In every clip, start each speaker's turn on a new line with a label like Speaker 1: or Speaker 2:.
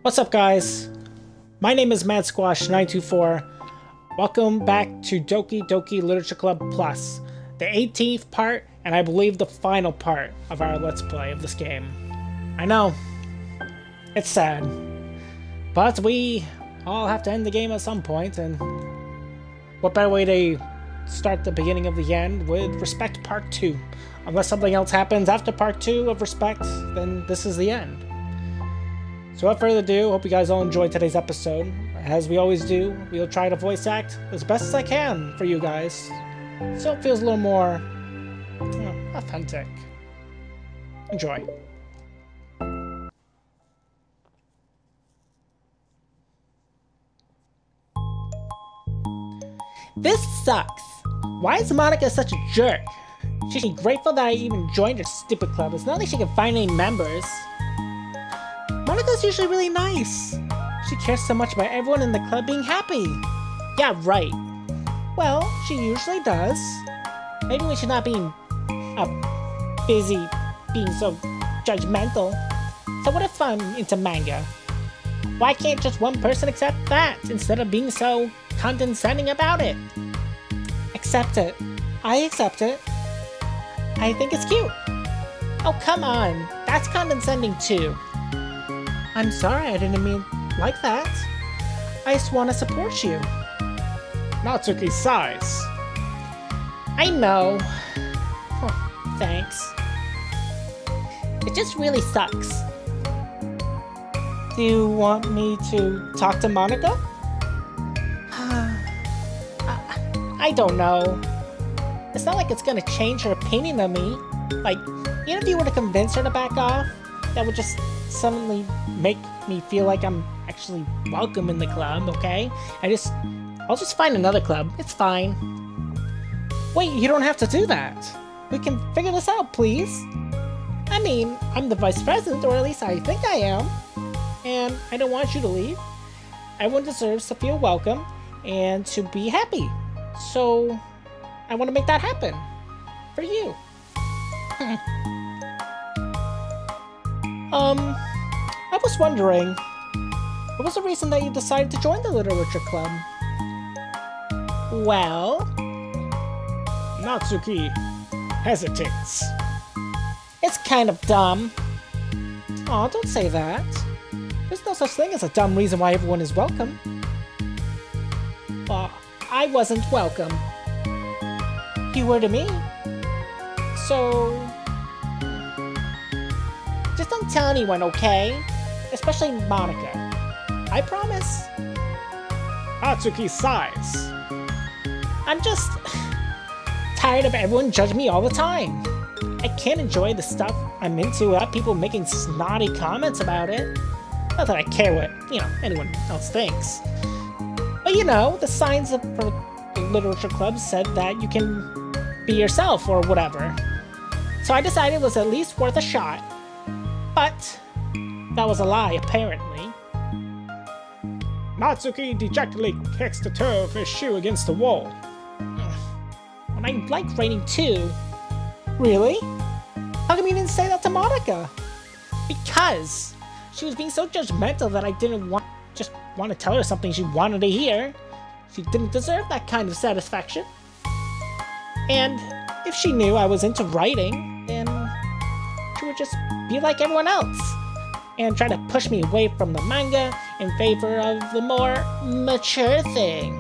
Speaker 1: What's up, guys? My name is MadSquash924. Welcome back to Doki Doki Literature Club Plus, the 18th part, and I believe the final part of our Let's Play of this game. I know, it's sad, but we all have to end the game at some point, and what better way to start the beginning of the end with Respect Part 2. Unless something else happens after Part 2 of Respect, then this is the end. So without further ado, hope you guys all enjoyed today's episode. As we always do, we'll try to voice act as best as I can for you guys, so it feels a little more authentic. Enjoy. This sucks. Why is Monica such a jerk? She should be grateful that I even joined her stupid club. It's not like she can find any members. Monica's usually really nice. She cares so much about everyone in the club being happy. Yeah, right. Well, she usually does. Maybe when she's not being busy being so judgmental. So what if I'm into manga? Why can't just one person accept that instead of being so condescending about it? Accept it. I accept it. I think it's cute. Oh, come on. That's condescending too. I'm sorry, I didn't mean like that. I just want to support you. Natsuki's size. I know. Oh, thanks. It just really sucks. Do you want me to talk to Monica? I don't know. It's not like it's gonna change her opinion of me. Like, even if you were to convince her to back off, that would just suddenly make me feel like I'm actually welcome in the club, okay? I'll just find another club. It's fine. Wait, you don't have to do that. We can figure this out, please. I mean, I'm the vice president, or at least I think I am. And I don't want you to leave. Everyone deserves to feel welcome and to be happy. So, I want to make that happen. For you. I was wondering, what was the reason that you decided to join the literature club? Well... Natsuki hesitates. It's kind of dumb. Aw, don't say that. There's no such thing as a dumb reason why everyone is welcome. Well, I wasn't welcome. You were to me. So... just don't tell anyone, okay? Especially Monica. I promise. Natsuki's sighs. I'm just tired of everyone judging me all the time. I can't enjoy the stuff I'm into without people making snotty comments about it. Not that I care what, anyone else thinks. But the signs for the literature club said that you can be yourself or whatever. So I decided it was at least worth a shot. But that was a lie, apparently. Natsuki dejectedly kicks the toe of his shoe against the wall. And I like raining too. Really? How come you didn't say that to Monica? Because she was being so judgmental that I didn't want to tell her something she wanted to hear. She didn't deserve that kind of satisfaction. And if she knew I was into writing, then she would just be like everyone else and try to push me away from the manga in favor of the more mature thing.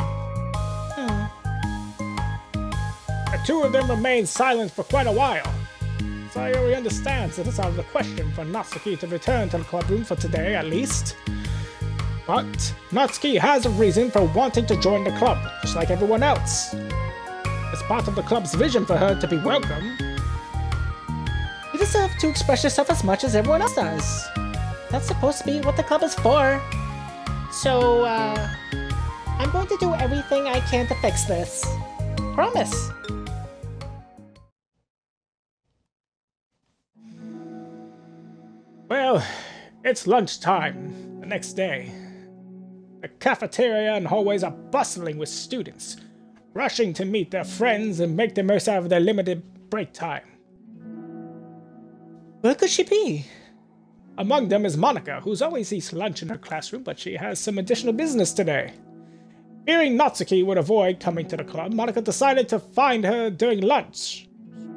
Speaker 1: The two of them remained silent for quite a while. Sayori understands that it's out of the question for Natsuki to return to the club room for today, at least. But Natsuki has a reason for wanting to join the club, just like everyone else. It's part of the club's vision for her to be welcome. You deserve to express yourself as much as everyone else does. That's supposed to be what the club is for. So, I'm going to do everything I can to fix this. Promise. Well, it's lunchtime the next day. The cafeteria and hallways are bustling with students, rushing to meet their friends and make the most out of their limited break time. Where could she be?
Speaker 2: Among them is Monica, who's always eats lunch in her classroom, but she has some additional business today. Fearing Natsuki would avoid coming to the club, Monica decided to find her during lunch,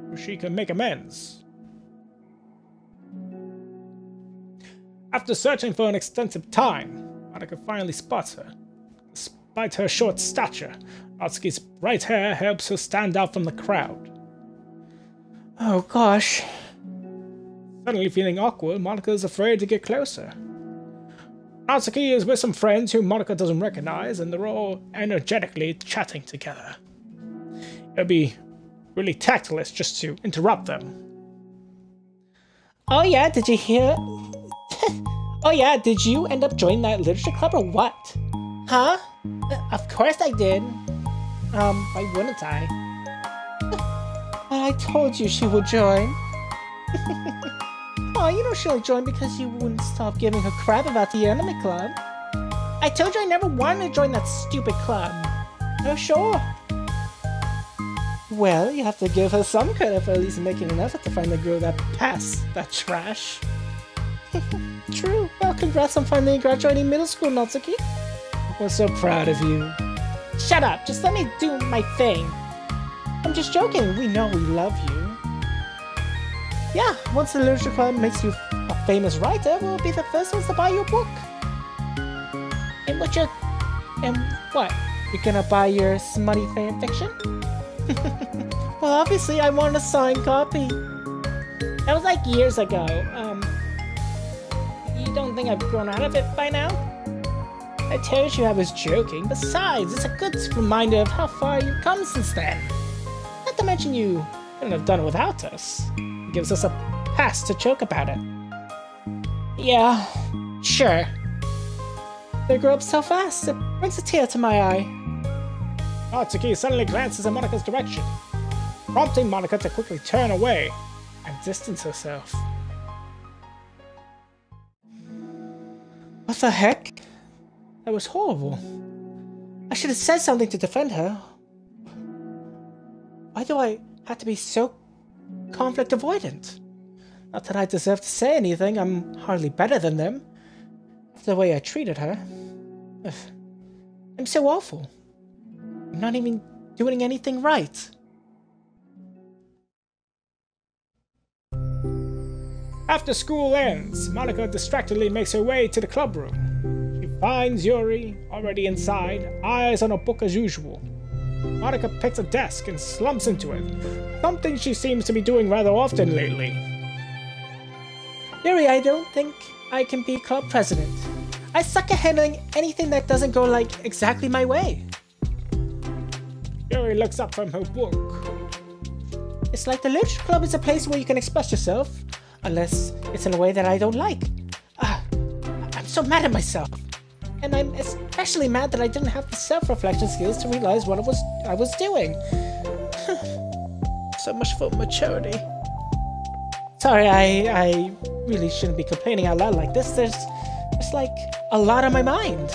Speaker 2: so she can make amends. After searching for an extensive time, Monica finally spots her. Despite her short stature, Natsuki's bright hair helps her stand out from the crowd.
Speaker 1: Oh gosh.
Speaker 2: Suddenly feeling awkward, Monica is afraid to get closer. Natsuki is with some friends whom Monica doesn't recognize, and they're all energetically chatting together. It'd be really tactless just to interrupt them.
Speaker 1: Oh yeah, did you hear? Oh yeah, did you end up joining that literature club or what? Huh? Of course I did. Why wouldn't I? I told you she would join. Oh, you know she'll join because you wouldn't stop giving her crap about the anime club. I told you I never wanted to join that stupid club. Oh, sure. Well, you have to give her some credit for at least making an effort to find a girl that passed that trash. True. Well, congrats on finally graduating middle school, Natsuki. We're so proud of you. Shut up. Just let me do my thing. I'm just joking. We know we love you. Yeah, once the literature club makes you a famous writer, we'll be the first ones to buy your book. And what? You're gonna buy your smutty fan fiction? Well, obviously I want a signed copy. That was like years ago. You don't think I've grown out of it by now? I told you I was joking. Besides, it's a good reminder of how far you've come since then. Not to mention you couldn't have done it without us. It gives us a pass to joke about it. Yeah, sure. They grow up so fast, it brings a tear to my eye.
Speaker 2: Natsuki suddenly glances in Monica's direction, prompting Monica to quickly turn away and distance herself.
Speaker 1: What the heck? That was horrible. I should have said something to defend her. Why do I have to be so conflict avoidant? Not that I deserve to say anything, I'm hardly better than them. After the way I treated her. Ugh. I'm so awful. I'm not even doing anything right.
Speaker 2: After school ends, Monica distractedly makes her way to the club room. She finds Yuri already inside, eyes on a book as usual. Monica picks a desk and slumps into it, something she seems to be doing rather often lately.
Speaker 1: Yuri, I don't think I can be club president. I suck at handling anything that doesn't go like exactly my way.
Speaker 2: Yuri looks up from her book.
Speaker 1: It's like the literature club is a place where you can express yourself, unless it's in a way that I don't like. I'm so mad at myself. And I'm especially mad that I didn't have the self-reflection skills to realize what I was doing. So much for maturity. Sorry, I really shouldn't be complaining out loud like this. There's like a lot on my mind.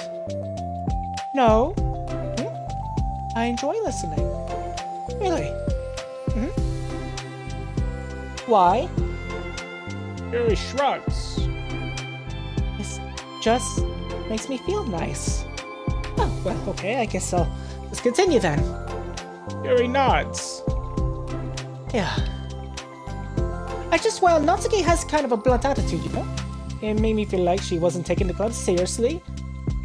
Speaker 1: No. I enjoy listening. Really. Why?
Speaker 2: Yuri shrugs.
Speaker 1: It just makes me feel nice. Oh, well, okay, I guess I'll just continue then.
Speaker 2: Yuri nods.
Speaker 1: Yeah. Well, Natsuki has kind of a blunt attitude, you know? It made me feel like she wasn't taking the club seriously.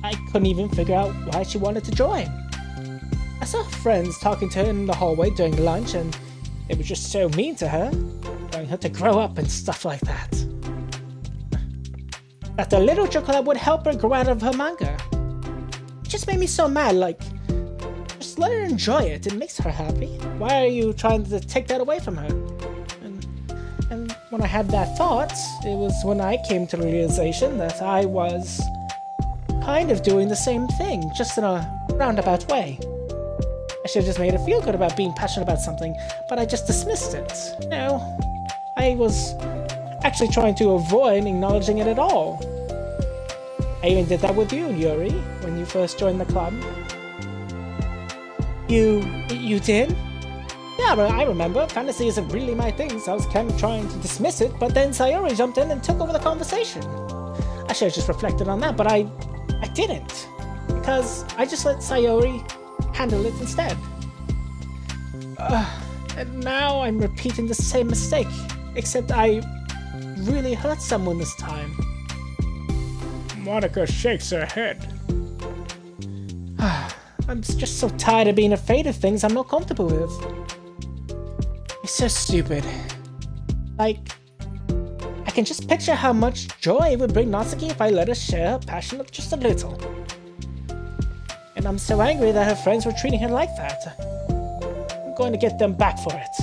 Speaker 1: I couldn't even figure out why she wanted to join. I saw friends talking to her in the hallway during lunch, and they were just so mean to her, telling her to grow up and stuff like that. That the literature club would help her grow out of her manga. It just made me so mad, like, just let her enjoy it, it makes her happy. Why are you trying to take that away from her? And when I had that thought, it was when I came to the realization that I was kind of doing the same thing, just in a roundabout way. I should have just made her feel good about being passionate about something, but I just dismissed it. No, I was actually trying to avoid acknowledging it at all. I even did that with you, Yuri, when you first joined the club. You did? Yeah, but I remember. Fantasy isn't really my thing, so I was kind of trying to dismiss it, but then Sayori jumped in and took over the conversation. I should have just reflected on that, but I didn't. Because I just let Sayori handle it instead. And now I'm repeating the same mistake, except I really hurt someone this time.
Speaker 2: Monica shakes her head.
Speaker 1: I'm just so tired of being afraid of things I'm not comfortable with. It's so stupid. Like, I can just picture how much joy it would bring Natsuki if I let her share her passion just a little. And I'm so angry that her friends were treating her like that. I'm going to get them back for it.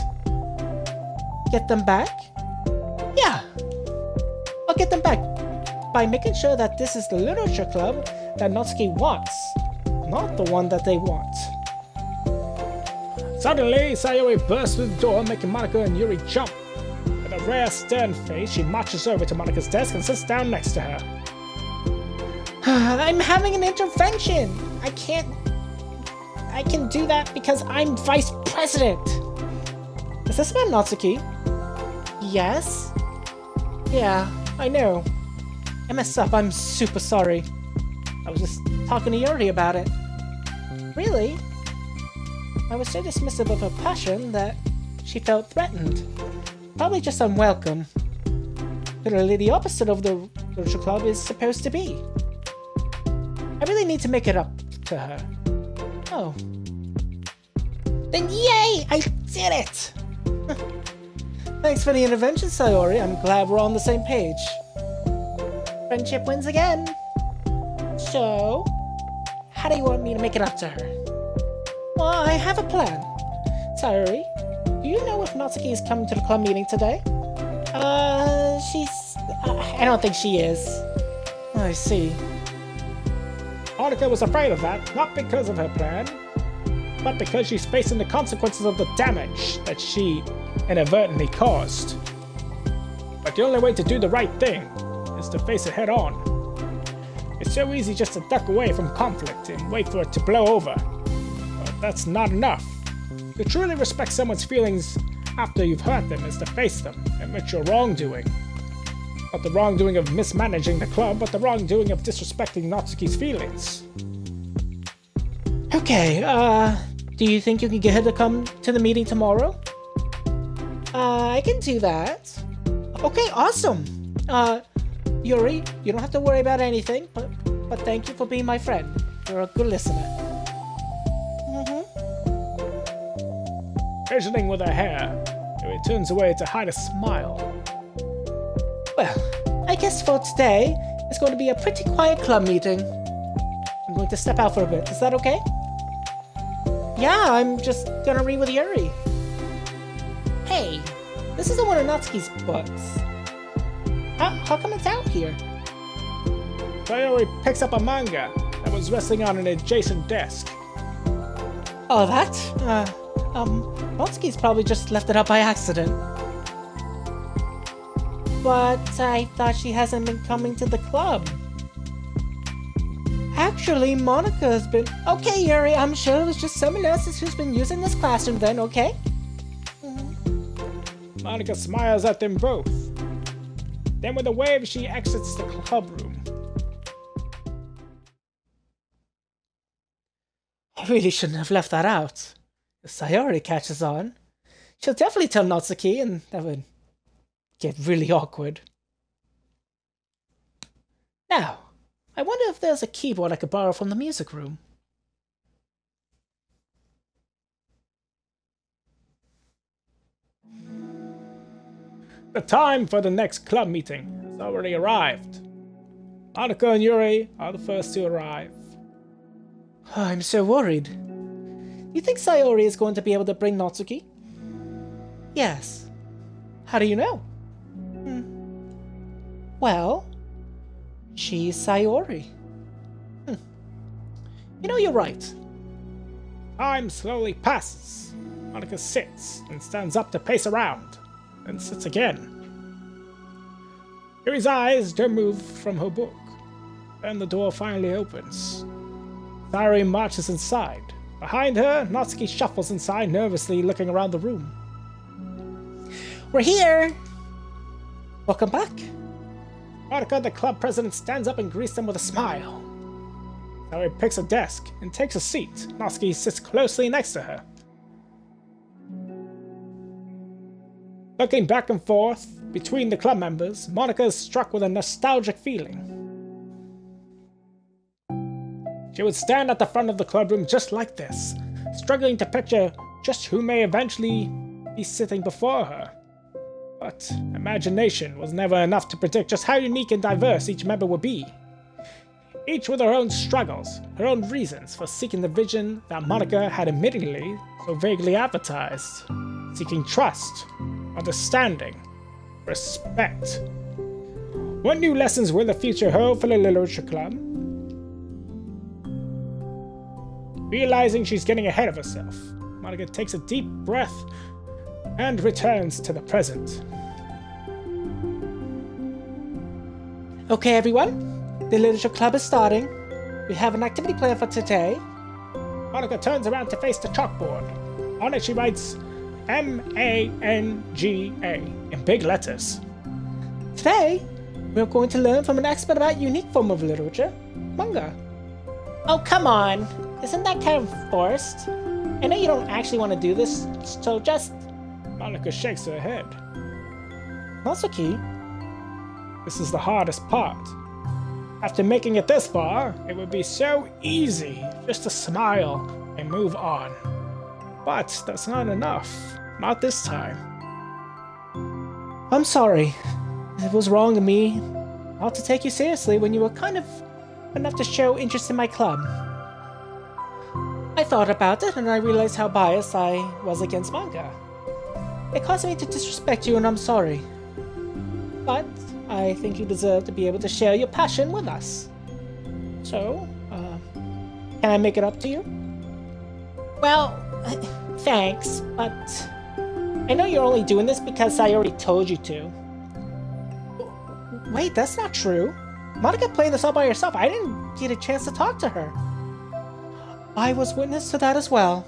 Speaker 1: Get them back? Yeah. I'll get them back by making sure that this is the literature club that Natsuki wants, not the one that they want.
Speaker 2: Suddenly, Sayori bursts through the door, making Monica and Yuri jump. With a rare stern face, she marches over to Monica's desk and sits down next to her.
Speaker 1: I'm having an intervention! I can do that because I'm vice president! Is this about Natsuki? Yes? Yeah, I know. I messed up, I'm super sorry. I was just talking to Yuri about it. Really? I was so dismissive of her passion that she felt threatened. Probably just unwelcome. Literally the opposite of the literature club is supposed to be. I really need to make it up to her. Oh. Then yay! I did it! Thanks for the intervention, Sayori. I'm glad we're on the same page. Friendship wins again. So, how do you want me to make it up to her? Well, I have a plan. Sayori, do you know if Natsuki is coming to the club meeting today? I don't think she is. I see.
Speaker 2: Monica was afraid of that, not because of her plan, but because she's facing the consequences of the damage that she inadvertently caused. But the only way to do the right thing is to face it head on. It's so easy just to duck away from conflict and wait for it to blow over. But that's not enough. To truly respect someone's feelings after you've hurt them is to face them and admit your wrongdoing. Not the wrongdoing of mismanaging the club, but the wrongdoing of disrespecting Natsuki's feelings.
Speaker 1: Okay, do you think you can get her to come to the meeting tomorrow? I can do that. Okay, awesome. Yuri, you don't have to worry about anything, but thank you for being my friend. You're a good listener.
Speaker 2: Fidgeting with her hair, Yuri turns away to hide a smile.
Speaker 1: Well, I guess for today, it's going to be a pretty quiet club meeting. I'm going to step out for a bit. Is that okay? Yeah, I'm just gonna read with Yuri. Hey, this isn't one of Natsuki's books. How come it's out here?
Speaker 2: Sayori picks up a manga that was resting on an adjacent desk.
Speaker 1: Oh, that? Natsuki's probably just left it up by accident. But I thought she hasn't been coming to the club. Actually, Monica has been... Okay, Yuri, I'm sure it was just someone else who's been using this classroom then, okay?
Speaker 2: Monica smiles at them both. Then with a wave, she exits the club room.
Speaker 1: I really shouldn't have left that out. If Sayori catches on, she'll definitely tell Natsuki, and that would get really awkward. Now, I wonder if there's a keyboard I could borrow from the music room.
Speaker 2: The time for the next club meeting has already arrived. Monica and Yuri are the first to arrive.
Speaker 1: Oh, I'm so worried. You think Sayori is going to be able to bring Natsuki? Yes. How do you know? Well, she's Sayori. You know, you're right.
Speaker 2: Time slowly passes. Monica sits and stands up to pace around, then sits again. Yuri's eyes don't move from her book. Then the door finally opens. Sayori marches inside, Behind her, Natsuki shuffles inside, nervously looking around the room.
Speaker 1: We're here! Welcome back.
Speaker 2: Monika, the club president, stands up and greets them with a smile. Saori picks a desk and takes a seat. Natsuki sits closely next to her. Looking back and forth between the club members, Monika is struck with a nostalgic feeling. She would stand at the front of the club room just like this, struggling to picture just who may eventually be sitting before her. But imagination was never enough to predict just how unique and diverse each member would be. Each with her own struggles, her own reasons for seeking the vision that Monika had admittedly so vaguely advertised. Seeking trust, understanding, respect. What new lessons will the future hold for the Literature Club? Realizing she's getting ahead of herself, Monika takes a deep breath and returns to the present.
Speaker 1: Okay, everyone. The Literature Club is starting. We have an activity plan for today.
Speaker 2: Monika turns around to face the chalkboard. On it she writes M-A-N-G-A in big letters.
Speaker 1: Today, we're going to learn from an expert about a unique form of literature, manga. Oh, come on. Isn't that kind of forced? I know you don't actually want to do this, so just...
Speaker 2: Monika shakes her head.
Speaker 1: Natsuki?
Speaker 2: This is the hardest part. After making it this far, it would be so easy just to smile and move on. But that's not enough. Not this time.
Speaker 1: I'm sorry. It was wrong of me not to take you seriously when you were kind of enough to show interest in my club. I thought about it and I realized how biased I was against manga. It caused me to disrespect you and I'm sorry. But I think you deserve to be able to share your passion with us. So, can I make it up to you? Well, thanks, but I know you're only doing this because I already told you to. Wait, that's not true. Monika playing this all by herself. I didn't get a chance to talk to her. I was witness to that as well.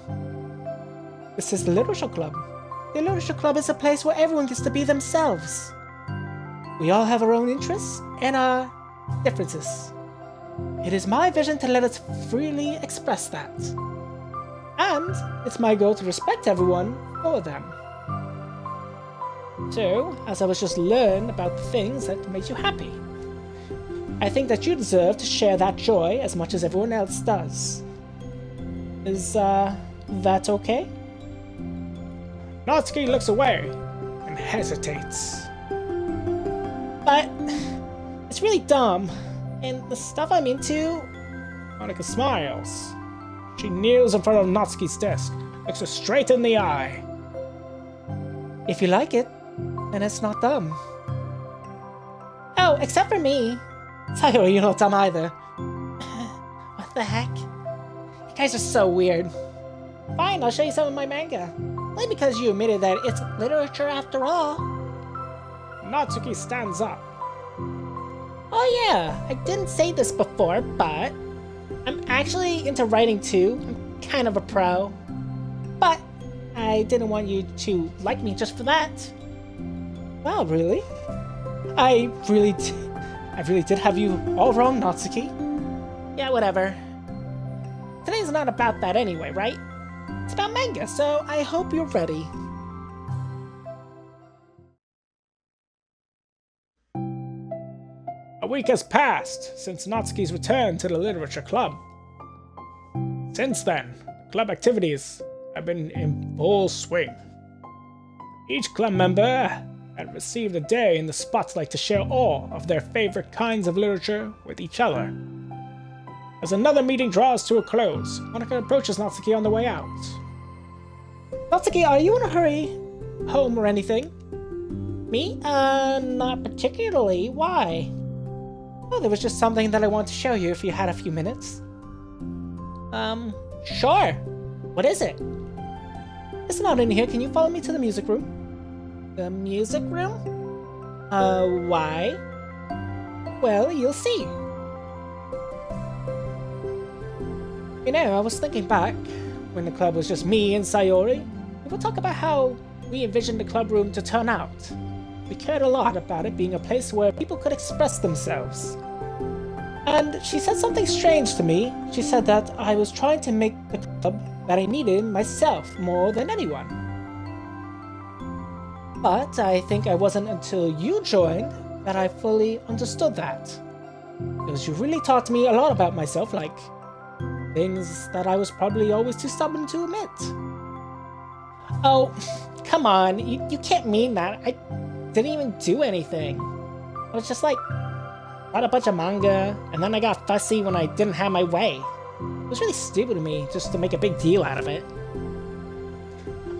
Speaker 1: This is the Literature Club. The Literature Club is a place where everyone gets to be themselves. We all have our own interests and our differences. It is my vision to let us freely express that. And it's my goal to respect everyone for them. So, as I was just learning about the things that make you happy, I think that you deserve to share that joy as much as everyone else does. Is, that okay?
Speaker 2: Natsuki looks away and hesitates.
Speaker 1: But it's really dumb, and the stuff I'm into...
Speaker 2: Monika smiles. She kneels in front of Natsuki's desk, looks her straight in the eye.
Speaker 1: If you like it, then it's not dumb. Oh, except for me. Sayori, you're not dumb either. What the heck? You guys are so weird. Fine, I'll show you some of my manga. Only because you admitted that it's literature after all.
Speaker 2: Natsuki stands up.
Speaker 1: Oh yeah, I didn't say this before, but I'm actually into writing too. I'm kind of a pro. But I didn't want you to like me just for that. Wow, really? I really did have you all wrong, Natsuki. Yeah, whatever. Today's not about that anyway, right? It's about manga, so I hope you're ready.
Speaker 2: A week has passed since Natsuki's return to the Literature Club. Since then, club activities have been in full swing. Each club member had received a day in the spotlight to share all of their favorite kinds of literature with each other. As another meeting draws to a close, Monika approaches Natsuki on the way out.
Speaker 1: Natsuki, are you in a hurry? Home or anything? Me? Not particularly. Why? Oh, there was just something that I wanted to show you if you had a few minutes. Sure. What is it? It's not in here. Can you follow me to the music room? The music room? Why? Well, you'll see. You know, I was thinking back. when the club was just me and Sayori, we would talk about how we envisioned the club room to turn out. We cared a lot about it being a place where people could express themselves. And she said something strange to me. She said that I was trying to make the club that I needed myself more than anyone. But I think it wasn't until you joined that I fully understood that. Because you really taught me a lot about myself, like things that I was probably always too stubborn to admit. Oh, come on, you can't mean that. I didn't even do anything. I was just like, bought a bunch of manga, and then I got fussy when I didn't have my way. It was really stupid of me just to make a big deal out of it.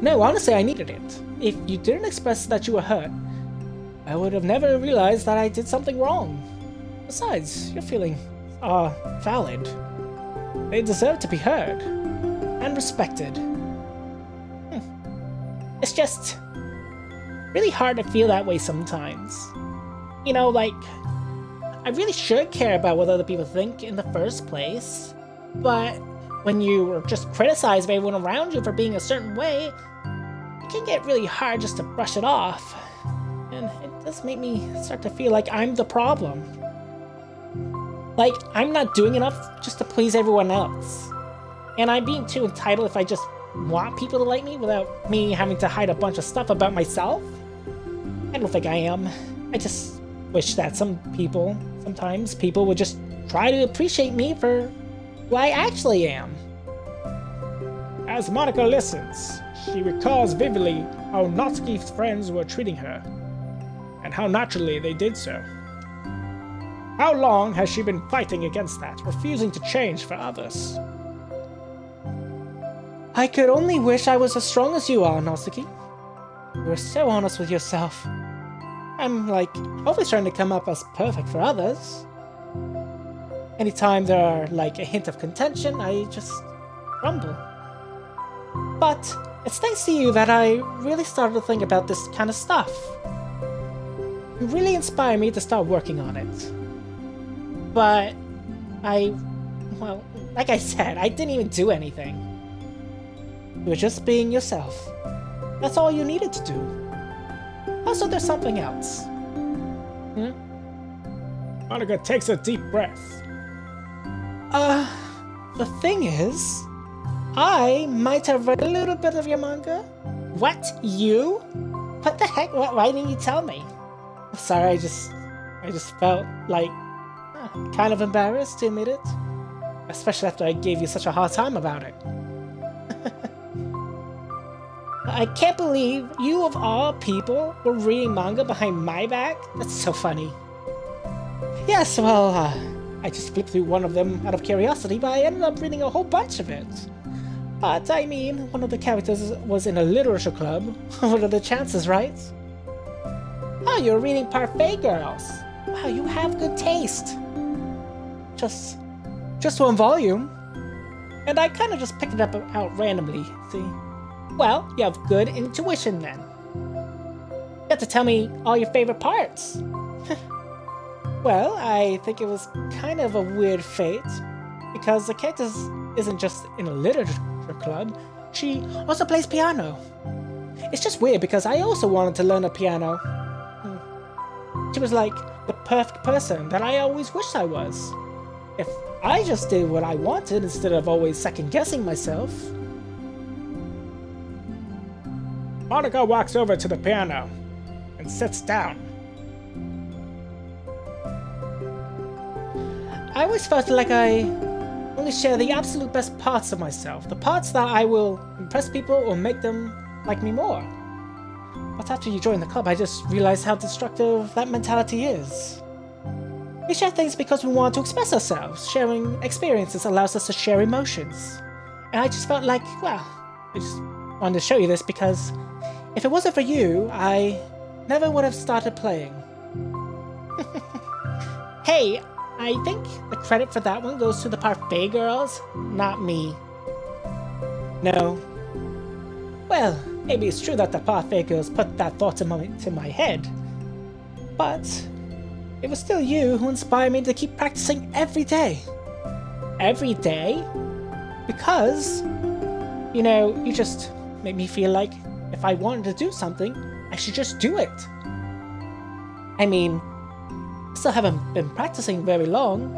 Speaker 1: No, honestly, I needed it. If you didn't express that you were hurt, I would have never realized that I did something wrong. Besides, your feelings are valid. They deserve to be heard and respected. It's just really hard to feel that way sometimes. You know, like, I really should care about what other people think in the first place, but when you were just criticized by everyone around you for being a certain way, it can get really hard just to brush it off. And it does make me start to feel like I'm the problem. Like, I'm not doing enough just to please everyone else. And I'm being too entitled if I just want people to like me without me having to hide a bunch of stuff about myself. I don't think I am. I just wish that sometimes people would just try to appreciate me for who I actually am.
Speaker 2: As Monika listens, she recalls vividly how Natsuki's friends were treating her, and how naturally they did so. How long has she been fighting against that, refusing to change for others?
Speaker 1: I could only wish I was as strong as you are, Natsuki. You are so honest with yourself. I'm, like, always trying to come up as perfect for others. Anytime there are, like, a hint of contention, I just crumble. But it's thanks to you that I really started to think about this kind of stuff. You really inspired me to start working on it. But well, like I said, I didn't even do anything. You were just being yourself. That's all you needed to do. Also, there's something else.
Speaker 2: Monika takes a deep breath.
Speaker 1: The thing is, I might have read a little bit of your manga. What? You? What the heck? Why didn't you tell me? I'm sorry, I just felt like kind of embarrassed to admit it. Especially after I gave you such a hard time about it. I can't believe you of all people were reading manga behind my back. That's so funny. Yes, well, I just flipped through one of them out of curiosity, but I ended up reading a whole bunch of it. But, I mean, one of the characters was in a literature club. What are the chances, right? Oh, you're reading Parfait Girls. Wow, you have good taste. Just one volume. And I kind of just picked it up out randomly, see? Well, you have good intuition then. You have to tell me all your favorite parts. Well, I think it was kind of a weird fate, because the character isn't just in a literature club, she also plays piano. It's just weird because I also wanted to learn a piano. She was like the perfect person that I always wished I was. If I just did what I wanted instead of always second-guessing myself.
Speaker 2: Monika walks over to the piano and sits down.
Speaker 1: I always felt like I only share the absolute best parts of myself, the parts that I will impress people or make them like me more. But after you joined the club, I just realized how destructive that mentality is. We share things because we want to express ourselves. Sharing experiences allows us to share emotions. And I just felt like, well, I just wanted to show you this because if it wasn't for you, I never would have started playing. Hey, I think the credit for that one goes to the Parfait Girls, not me. No. Well, maybe it's true that the Parfait Girls put that thought into my head. But it was still you who inspired me to keep practicing every day. Every day? Because You know, you just make me feel like if I wanted to do something, I should just do it. I mean, I still haven't been practicing very long,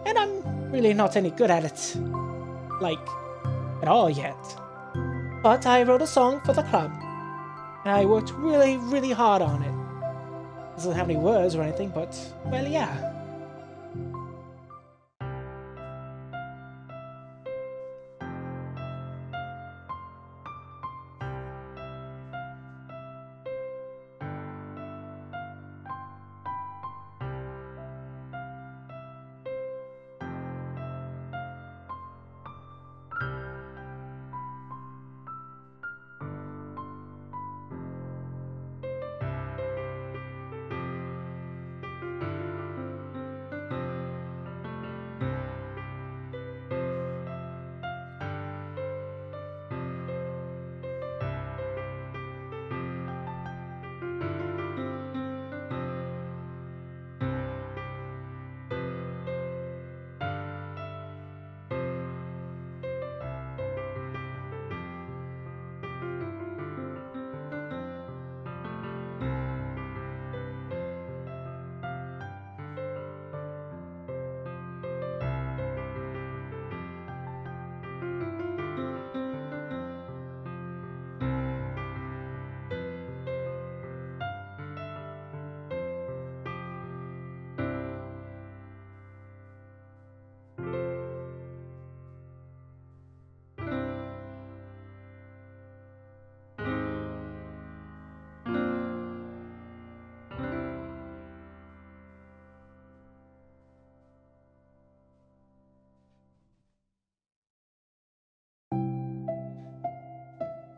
Speaker 1: and I'm really not any good at it, like, at all yet. But I wrote a song for the club, and I worked really, really hard on it. It doesn't have any words or anything, but, well, yeah.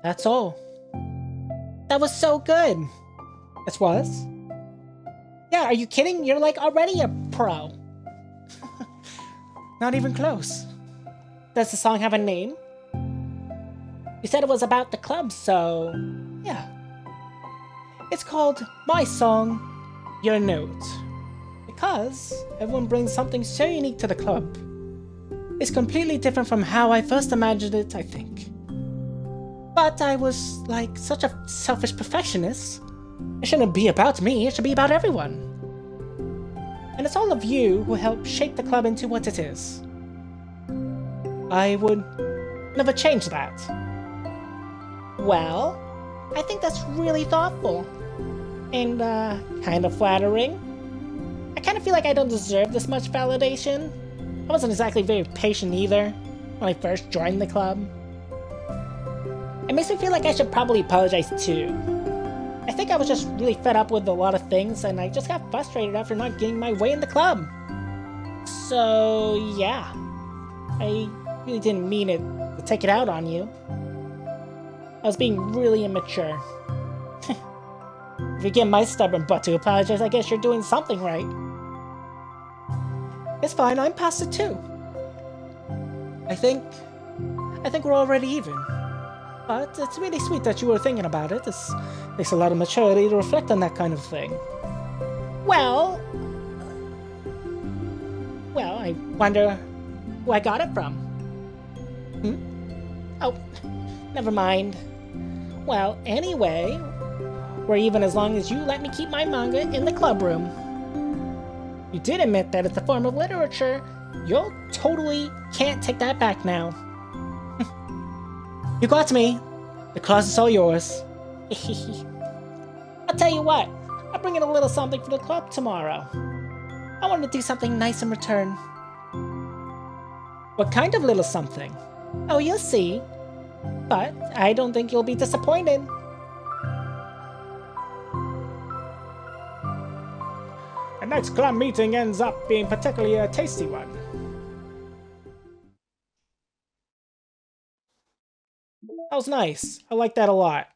Speaker 1: That's all. That was so good. This was? Yeah, are you kidding? You're like already a pro. Not even close. Does the song have a name? You said it was about the club, so yeah. It's called My Song, Your Note. Because everyone brings something so unique to the club. It's completely different from how I first imagined it, I think. But I was, like, such a selfish perfectionist. It shouldn't be about me, it should be about everyone. And it's all of you who helped shape the club into what it is. I would never change that. Well, I think that's really thoughtful. And, kind of flattering. I kind of feel like I don't deserve this much validation. I wasn't exactly very patient either, when I first joined the club. It makes me feel like I should probably apologize too. I think I was just really fed up with a lot of things, and I just got frustrated after not getting my way in the club. So, yeah. I really didn't mean it to take it out on you. I was being really immature. If you get my stubborn butt to apologize, I guess you're doing something right. It's fine, I'm past it too. I think we're already even. But it's really sweet that you were thinking about it. It takes a lot of maturity to reflect on that kind of thing. Well, I wonder who I got it from. Oh, never mind. Well, anyway, we're even as long as you let me keep my manga in the club room. You did admit that it's a form of literature. You totally can't take that back now. You got me. The closet's all yours. I'll tell you what. I'll bring in a little something for the club tomorrow. I want to do something nice in return. What kind of little something? Oh, you'll see. But I don't think you'll be disappointed.
Speaker 2: The next club meeting ends up being particularly a tasty one.
Speaker 1: That was nice. I like that a lot.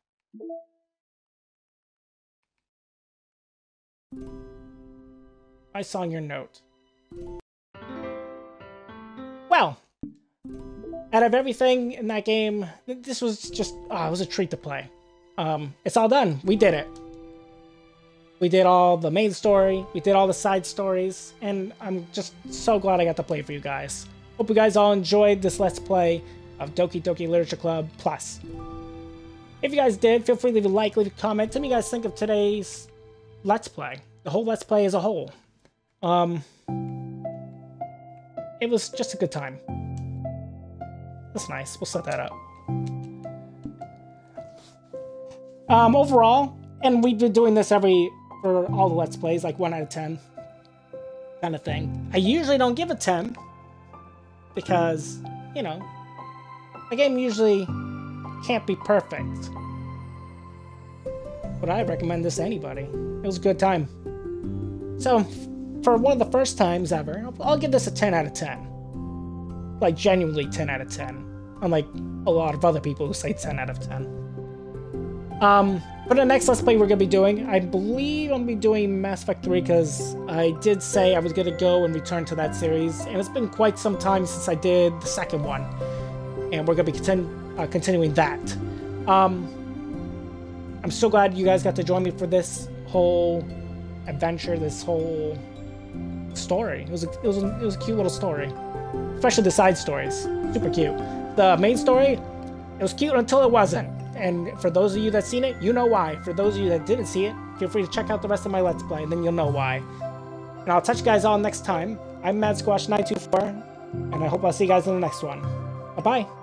Speaker 2: I saw your note.
Speaker 1: Well, out of everything in that game, this was just, it was a treat to play. It's all done. We did it. We did all the main story, we did all the side stories, and I'm just so glad I got to play for you guys. Hope you guys all enjoyed this Let's Play. of Doki Doki Literature Club Plus. If you guys did, feel free to leave a like, leave a comment. Tell me what you guys think of today's Let's Play. The whole Let's Play as a whole. It was just a good time. That's nice. We'll set that up. Overall, and we've been doing this for all the Let's Plays, like 1 out of 10 kind of thing. I usually don't give a 10 because, you know, the game usually can't be perfect. But I recommend this to anybody. It was a good time. So, for one of the first times ever, I'll give this a 10 out of 10. Like, genuinely 10 out of 10. Unlike a lot of other people who say 10 out of 10. For the next Let's Play we're going to be doing, I believe I'm going to be doing Mass Effect 3 because I did say I was going to go and return to that series, and it's been quite some time since I did the second one, and we're going to be continuing that. I'm so glad you guys got to join me for this whole adventure, this whole story. It was a cute little story, especially the side stories. Super cute. The main story, it was cute until it wasn't. And for those of you that seen it, you know why. For those of you that didn't see it, feel free to check out the rest of my Let's Play, and then you'll know why. And I'll touch you guys all next time. I'm MadSquash924, and I hope I'll see you guys in the next one. Bye-bye.